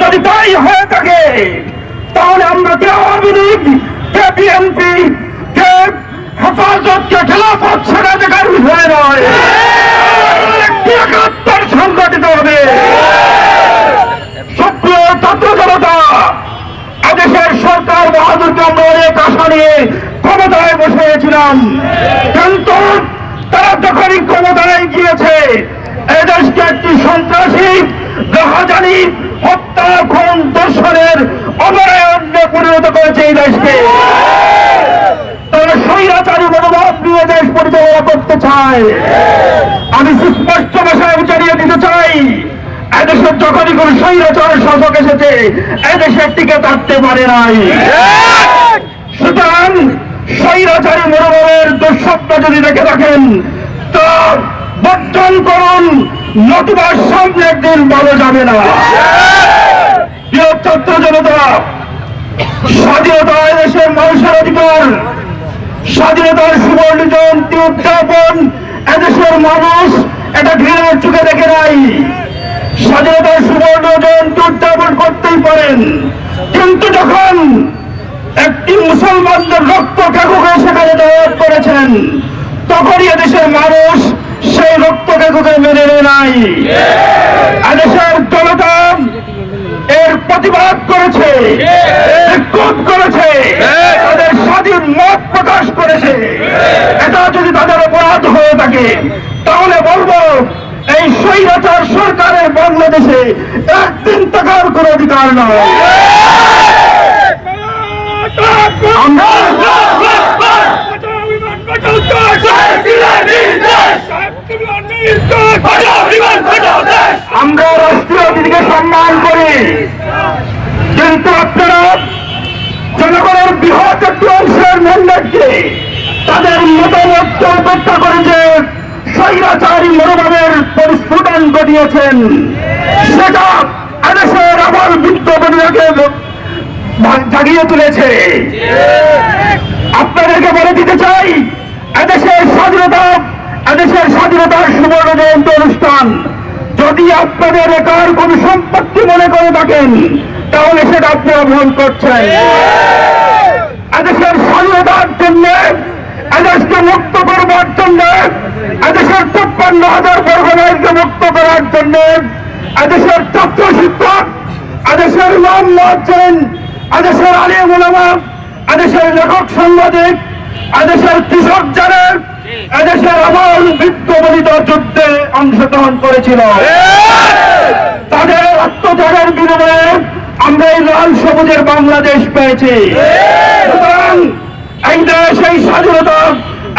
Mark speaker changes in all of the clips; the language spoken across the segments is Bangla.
Speaker 1: যদি তাই হয়ে থাকে তাহলে আমরা কে আওয়ামী লীগ, কে বিএনপি, কে হেফাজত, কে খেলাফত সেটা দেখার বিষয় নয়। একটি একাত্তর সংগঠিত হবে। সক্রিয় ছাত্র জনতা, এদেশের সরকার বাহাদুরকে আমরা অনেক আশা নিয়ে ক্ষমতায় বসেছিলাম, কিন্তু তারা যখনই ক্ষমতায় গিয়েছে এদেশকে একটি সন্ত্রাসী, রাহাজানি, হত্যা, খুন, দর্শনের অভয়ারণ্যে পরিণত করেছে এই দেশকে। তারা স্বৈরাচারী মনোভাব নিয়ে দেশ পরিচালনা করতে চায়। আমি সুস্পষ্ট ভাষায় জানিয়ে দিতে চাই, এদেশের যখনই কোন স্বৈরাচার শাসক এসেছে এদেশের টিকে থাকতে পারে নাই। সুতরাং স্বৈরাচারী মনোভাবের দুঃস্বপ্ন যদি দেখে থাকেন তা বর্জন করুন, নতুবা সামনে একদিন ভালো যাবে না। প্রিয় ছাত্র জনতা, স্বাধীনতা এদেশের মানুষের অধিকার। স্বাধীনতার সুবর্ণ জয়ন্তী উদযাপন এদেশের মানুষ এটা ঘৃণার চোখে দেখে নাই। স্বাধীনতার সুবর্ণ জয়ন্তী উদযাপন করতেই পারেন, কিন্তু যখন একটি মুসলমানদের রক্ত কাকুকে সেখানে দাওয়াত করেছেন তখনই এদেশের মানুষ সেই রক্ত কাকুকে মেনে নেয় নাই। এদেশের জনতা এর প্রতিবাদ করেছে, বিক্ষোভ করেছে, তাদের স্বাধীন মত প্রকাশ করেছে। এটা যদি তাদের অপরাধ হয়ে থাকে তাহলে বলবো এই স্বৈরাচার সরকারের বাংলাদেশে একদিন থাকার কোন অধিকার নয়। আমরা রাষ্ট্রীয় অতিথিকে সম্মান করি, কিন্তু আপনারা জনগণের বৃহৎ একটি অংশের ম্যান্ডেটকে তাদের মতামতকে উপেক্ষা করে যে স্বৈরাচারী মনোভাবের পরিস্ফুটন ঘটিয়েছেন, সেটা এদেশের আবার বিদ্যমানকে জাগিয়ে তুলেছে। আপনাদেরকে বলে দিতে চাই, এদেশের স্বাধীনতার সুবর্ণ জয়ন্তী অনুষ্ঠান যদি আপনাদের একার কোন সম্পত্তি মনে করে থাকেন তাহলে সেটা আপনারা ভুল করছেন। এদেশের স্বাধীনতার জন্য, এদেশকে মুক্ত করবার জন্য, এদেশের ৫৬,০০০ বর্গমাইলকে মুক্ত করার জন্য এদেশের ছাত্র শিক্ষক, এদেশের ইমাম মুয়াজ্জিন, এদেশের আলিম উলামা, এদেশের লেখক সাংবাদিক, এদেশের কৃষক যারা এদেশের আমল বিদ্যমানিত যুদ্ধে অংশগ্রহণ করেছিল, তাদের আত্মত্যাগের বিনিময়ে আমরা এই লাল সবুজের বাংলাদেশ পেয়েছি। সুতরাং এই দেশ, এই স্বাধীনতা,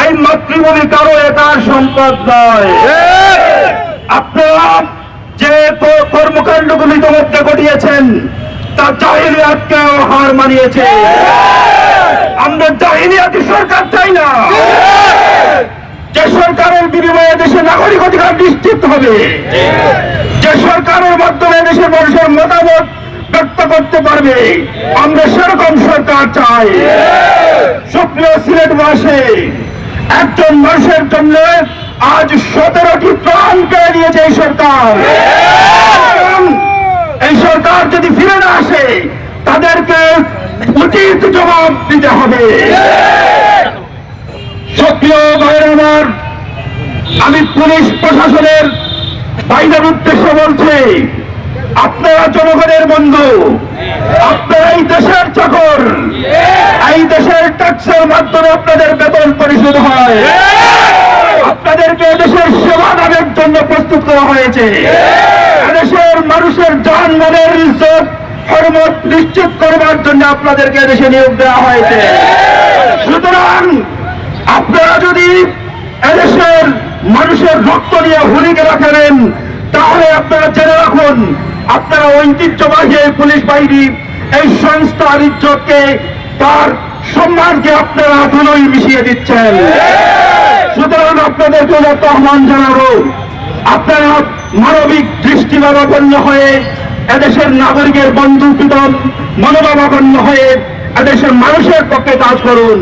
Speaker 1: এই মাতৃভূমি কারো একার সম্পদ নয়। আপনারা যে কর্মকাণ্ডগুলি ইতিমধ্যে ঘটিয়েছেন তা জাহিলিয়াতকে হার মানিয়েছে। আমরা জাহিলিয়াতি সরকার চাই না, যে সরকারের বিনিময়ে দেশের নাগরিক অধিকার নিশ্চিত হবে, যে সরকারের মাধ্যমে দেশের মানুষের মতামত ব্যক্ত করতে পারবে, আমরা সেরকম সরকার চাই। সুপ্রিয় সিলেটবাসী, একজন মানুষের জন্য আজ ১৭টি প্রাণ কেড়ে নিয়েছে এই সরকার। এই সরকার যদি ফিরে না আসে তাদেরকে উচিত জবাব দিতে হবে। সক্রিয় ভাইয়ের আমার, আমি পুলিশ প্রশাসনের ভাইদের উদ্দেশ্যে বলছি, আপনারা জনগণের বন্ধু, আপনারা এই দেশের চাকর, এই দেশের ট্যাক্সের মাধ্যমে আপনাদের বেতন পরিশোধ হয়, আপনাদেরকে দেশের সেবা দানের জন্য প্রস্তুত করা হয়েছে। দেশের মানুষের জানমালের ইজ্জত হরমত নিশ্চিত করবার জন্য আপনাদেরকে দেশে নিয়োগ দেওয়া হয়েছে। সুতরাং আপনারা যদি এদেশের মানুষের রক্ত নিয়ে হুলিকে রাখেন তাহলে আপনারা জেনে রাখুন, আপনারা ঐতিহ্যবাহী এই পুলিশ বাহিনী, এই সংস্থার ইজ্জতকে, তার সম্মানকে আপনারা ধুলোয় মিশিয়ে দিচ্ছেন। সুতরাং আপনাদেরকে যত আহ্বান জানাবো, আপনারা মানবিক দৃষ্টিভাবাপন্ন হয়ে এদেশের নাগরিকের বন্ধুপ্রীতম মনোভাবাপন্ন হয়ে এদেশের মানুষের পক্ষে কাজ করুন।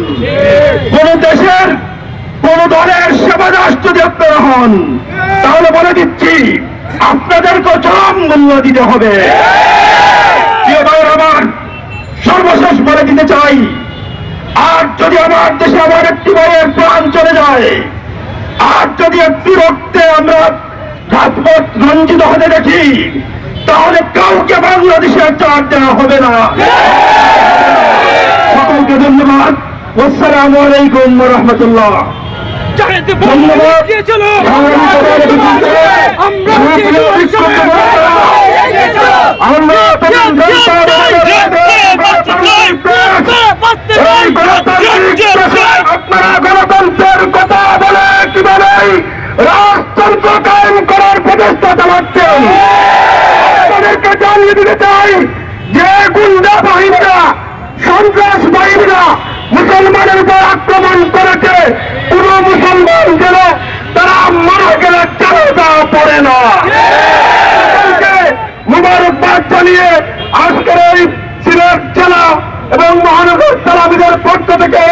Speaker 1: কোন দেশের কোন দলের সেবাদাস যদি আপনারা হন তাহলে বলে দিচ্ছি আপনাদেরকে চরম মূল্য দিতে হবে। চাই। আর যদি আমার দেশে আমার একটি ভাইয়ের প্রাণ চলে যায়, আর যদি একটি রক্তে আমরা রাজপথ রঞ্জিত হতে দেখি, তাহলে কাউকে বাংলাদেশে চার দেওয়া হবে না। সকলকে ধন্যবাদ। আসসালামু আলাইকুম ওয়া রাহমাতুল্লাহ। আপনারা গণতন্ত্রের কথা বলে কিভাবে রাজতন্ত্র কায়েম করার প্রচেষ্টা চালাচ্ছেন, আপনাদেরকে জানিয়ে দিতে চাই যে গুন্ডা বাহিনীরা, সন্ত্রাস বাহিনীরা মুসলমানের উপর আক্রমণ করেছে, কোন মুসলমান যেন তারা মারা গেলে চালাতে পারে না। মুবারকবাদ জানিয়ে আজকের এই সিলেট জেলা এবং মহানগর তালামিজের পক্ষ থেকে